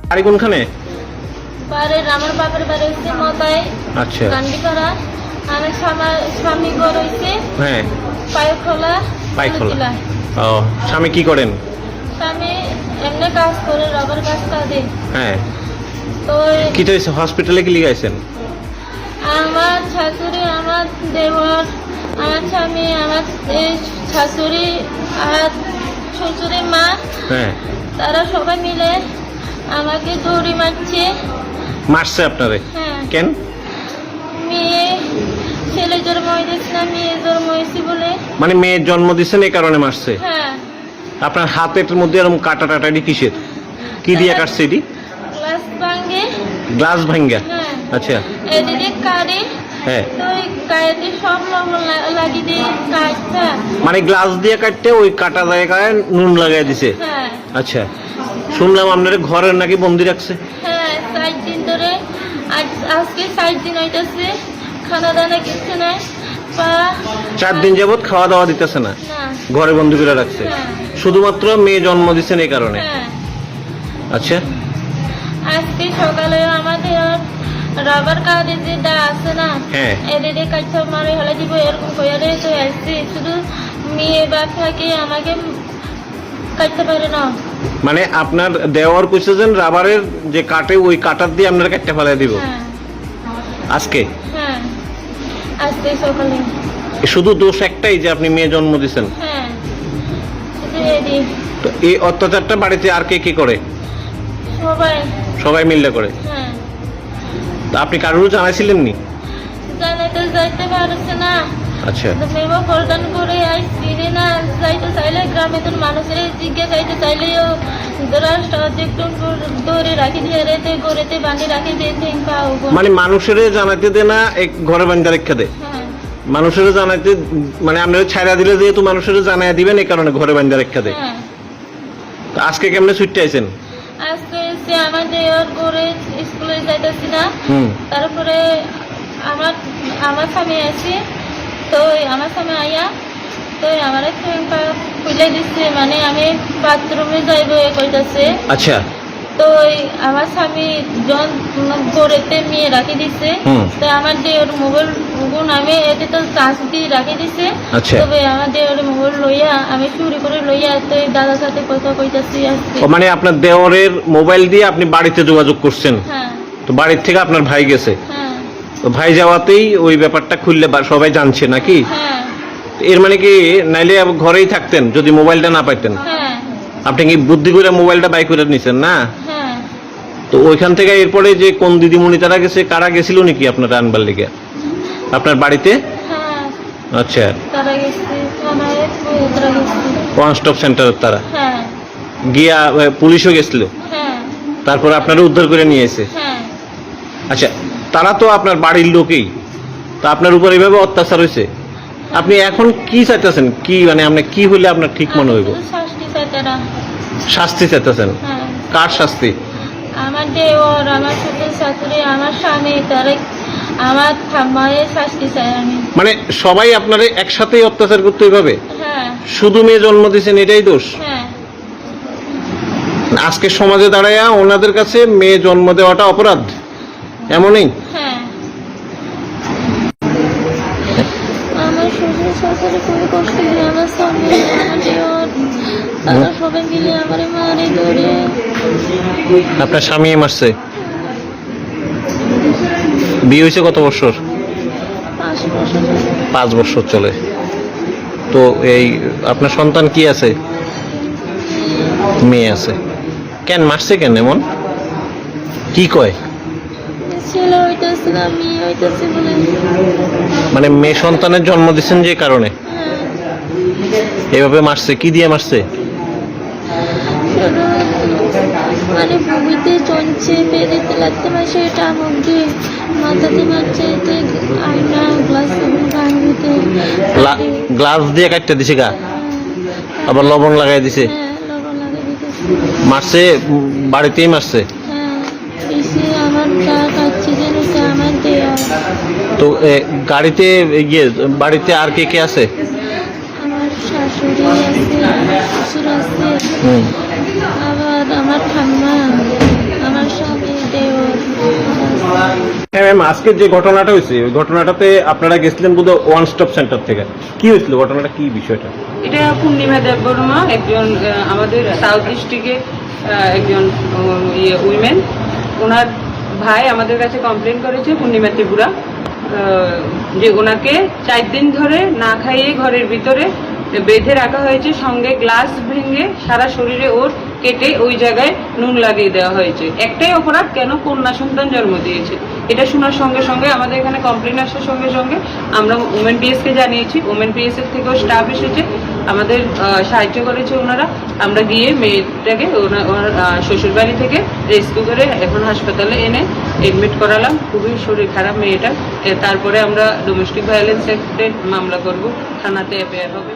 বাড়ি কোনখানে? আমার বাপের বাড়ি হচ্ছে মতাই। আচ্ছা। গান্ডিপাড়া। আমার স্বামী ঘর হচ্ছে হ্যাঁ পায়খোলা। পায়খোলা। ও, স্বামী কি করেন? স্বামী এমনি কাজ করে, রবার কাজ করে। হ্যাঁ। তো কি তো হসপিটালে কি লিগাইছেন? আমার শাশুড়ি, আমার দেবর, আমার স্বামী, আমার শাশুড়ি আর শ্বশুরের মা, হ্যাঁ। তারা সবাই মিলে আমাকে দৌড়ি মারছে। মারছে আপনারে? হ্যাঁ। কেন? মেয়ে ছেলে জন্ম হয়েছে না, মেয়ে জন্ম হয়েছে বলে। মানে মেয়ের জন্ম দিচ্ছেন এই কারণে মারছে? হ্যাঁ। আপনার হাতের মধ্যে এরকম কাটা টাটাটি কিসের? কি দিয়ে কাটছে এটি? গ্লাস ভাঙে। গ্লাস ভাঙ্গা? হ্যাঁ। আচ্ছা। এদিকে কাটে। হ্যাঁ। তো ওই গায়েতে সব লবণ লাগিয়ে দিয়ে কাটটা। মানে গ্লাস দিয়ে কাটতে ওই কাটা জায়গায় নুন লাগাই দিছে? হ্যাঁ। আচ্ছা। শুনলাম আপনার ঘরের নাকি বন্দি রাখছে? হ্যাঁ, 4 দিন ধরে। আজকে 4 দিন হইতেছে, খানা দানা কিছু নাই। 4 দিন যাবত খাওয়া দাওয়া দিতেছে না, না। ঘরে বন্দি করে রাখছে? হ্যাঁ। শুধুমাত্র মেয়ে জন্ম দিচ্ছেন এই কারণে? হ্যাঁ। আচ্ছা। আজকে সকালে আমাদের রবার কাজে যে দা আছে না, হ্যাঁ। এদিকে কাছে মারে হলে দিব এরকম করে তো আসছে। শুধু মেয়ে বাচ্চাকে আমাকে কাটতে পারে না। মানে আপনার দেওয়ার কইছেন রাবারের যে কাটে ওই কাটার দিয়ে আপনার কাটতে ফেলাই দিব? হ্যাঁ। আজকে? হ্যাঁ, আজকে সকালে। শুধু দোষ একটাই যে আপনি মেয়ে জন্ম দিচ্ছেন? হ্যাঁ। শুধু এদিকে। তো এই অত্যাচারটা বাড়িতে আর কে কে করে? সবাই। সবাই মিলে করে? হ্যাঁ। তো আপনি কারোর জানাইছিলেন নি? জানাতে যাইতে পারছে না। আচ্ছা। তো মেমো প্রদান করে আইসি না, যাইতে চাইলে গ্রামে তো মানুষের জিজ্ঞাসা চাইতে চাইলেও রাষ্ট্র একটু দৌড়ে রাখি দিয়ে রেতে গড়েতে বাঁধি রাখি দিয়ে পাও। মানে মানুষের জানাইতে দে না, এক ঘরে বান্ধা রেখা দে? হ্যাঁ। মানুষের জানাইতে মানে আপনারা ছাড়া দিলে যেহেতু মানুষের জানাই দিবেন এই কারণে ঘরে বান্ধা রেখা দে। হ্যাঁ। তো আজকে কেমনে ছুটতে আইছেন? আজকে এসে আমাদের ওর করে স্কুলে যাইতেছি না। তারপরে আমার স্বামী আছে, তো আমার স্বামী আইয়া তো আমার খুলে দিচ্ছে, মানে আমি বাথরুমে যাইব কইতাছে। আচ্ছা। তো আমার স্বামী জন গড়েতে মেয়ে রাখি দিছে। তো আমার দেওর মোবাইল গুণ আমি এতে তো চার্জ দিয়ে রাখি দিছে। তবে আমার দেওর মোবাইল লইয়া আমি চুরি করে লইয়া তো দাদার সাথে কথা কইতাছি আজকে। মানে আপনার দেওরের মোবাইল দিয়ে আপনি বাড়িতে যোগাযোগ করছেন? হ্যাঁ। তো বাড়ির থেকে আপনার ভাই গেছে? হ্যাঁ। তো ভাই যাওয়াতেই ওই ব্যাপারটা খুললে সবাই জানছে নাকি? হ্যাঁ। এর মানে কি নাইলে ঘরেই থাকতেন যদি মোবাইলটা না পাইতেন? হ্যাঁ। আপনি কি বুদ্ধি করে মোবাইলটা বাই করে নিছেন না? হ্যাঁ। তো ওইখান থেকে এরপরে যে কোন দিদিমণি তারা গেছে, কারা গেছিল নাকি আপনার আনবার লেগে আপনার বাড়িতে? হ্যাঁ। আচ্ছা। তারা গেছে থানায়, তারা গেছে ওয়ান স্টপ সেন্টার তারা? হ্যাঁ। গিয়া পুলিশও গেছিল? হ্যাঁ। তারপর আপনারা উদ্ধার করে নিয়ে এসে? হ্যাঁ। আচ্ছা, তারা তো আপনার বাড়ির লোকই, তো আপনার উপর এইভাবে অত্যাচার হয়েছে, আপনি এখন কি চাইতেছেন? কি মানে আপনি কি হইলে আপনার ঠিক মনে হইব? শাস্তি চাই তারা। শাস্তি চাইতেছেন? হ্যাঁ। কার শাস্তি? আমার দেওর, আমার শ্বশুর শাশুড়ি, আমার স্বামী, তারা আমার মায়ের শাস্তি চাই আমি। মানে সবাই আপনারে একসাথেই অত্যাচার করতে এইভাবে? হ্যাঁ। শুধু মেয়ে জন্ম দিয়েছেন এটাই দোষ? হ্যাঁ। আজকে সমাজে দাঁড়াইয়া ওনাদের কাছে মেয়ে জন্ম দেওয়াটা অপরাধ, এমনই? হ্যাঁ। আমার শ্বশুর শাশুড়ি খুবই কষ্ট দিয়ে, আমার স্বামী, আমার দেওর, তারা সবাই মিলে আমার মারে ধরে। আপনার স্বামী মারছে? বিয়ে হয়েছে কত বছর? 5 বছর। 5 বছর চলে। তো এই আপনার সন্তান কি আছে? মেয়ে আছে। কেন মারছে কেন এমন? কি কয়? ছেলে হইতেছে না, মেয়ে হইতেছে বলে। মানে মেয়ে সন্তানের জন্ম দিচ্ছেন যে কারণে হ্যাঁ। এভাবে মারছে? কি দিয়ে মারছে? মানে ভূমিতে চলছে, পেরেতে লাগতে মারছে, এটা মুখে মাথাতে মারছে, আয়না গ্লাস ভাঙিতে গ্লাস দিয়ে কাটতে দিছে গা, আবার লবণ লাগাই দিছে? হ্যাঁ, লবণ লাগাই দিতেছে। মারছে বাড়িতেই মারছে? হ্যাঁ, এসে আমার গা কাটছে যেন আমার দেওয়া। তো গাড়িতে গিয়ে বাড়িতে আর কে কে আছে? আমার শাশুড়ি আছে, শ্বশুর আছে, আবার আমার ঠাম্মা, আমার ম্যাম আজকে যে ঘটনাটা হয়েছে ওই ঘটনাটাতে আপনারা গেছিলেন বোধহয় ওয়ান স্টপ সেন্টার থেকে, কি হয়েছিল ঘটনাটা, কি বিষয়টা? এটা পূর্ণিমা দেববর্মা, একজন আমাদের সাউথ ডিস্ট্রিক্টে একজন উইমেন, ওনার ভাই আমাদের কাছে কমপ্লেন করেছে পূর্ণিমা ত্রিপুরা, যে ওনাকে 4 দিন ধরে না খাইয়ে ঘরের ভিতরে বেঁধে রাখা হয়েছে, সঙ্গে গ্লাস ভেঙে সারা শরীরে ওর কেটে ওই জায়গায় নুন লাগিয়ে দেওয়া হয়েছে। একটাই অপরাধ, কেন কন্যা সন্তান জন্ম দিয়েছে। এটা শোনার সঙ্গে সঙ্গে আমাদের এখানে কমপ্লেন আসার সঙ্গে সঙ্গে আমরা ওমেন পিএসকে জানিয়েছি, ওমেন পিএসের থেকেও স্টাফ এসেছে, আমাদের সাহায্য করেছে ওনারা। আমরা গিয়ে মেয়েটাকে ওনার শ্বশুরবাড়ি থেকে রেস্কিউ করে এখন হাসপাতালে এনে এডমিট করালাম। খুবই শরীর খারাপ মেয়েটা। তারপরে আমরা ডোমেস্টিক ভায়োলেন্স অ্যাক্টে মামলা করব, থানাতে এফআইআর হবে।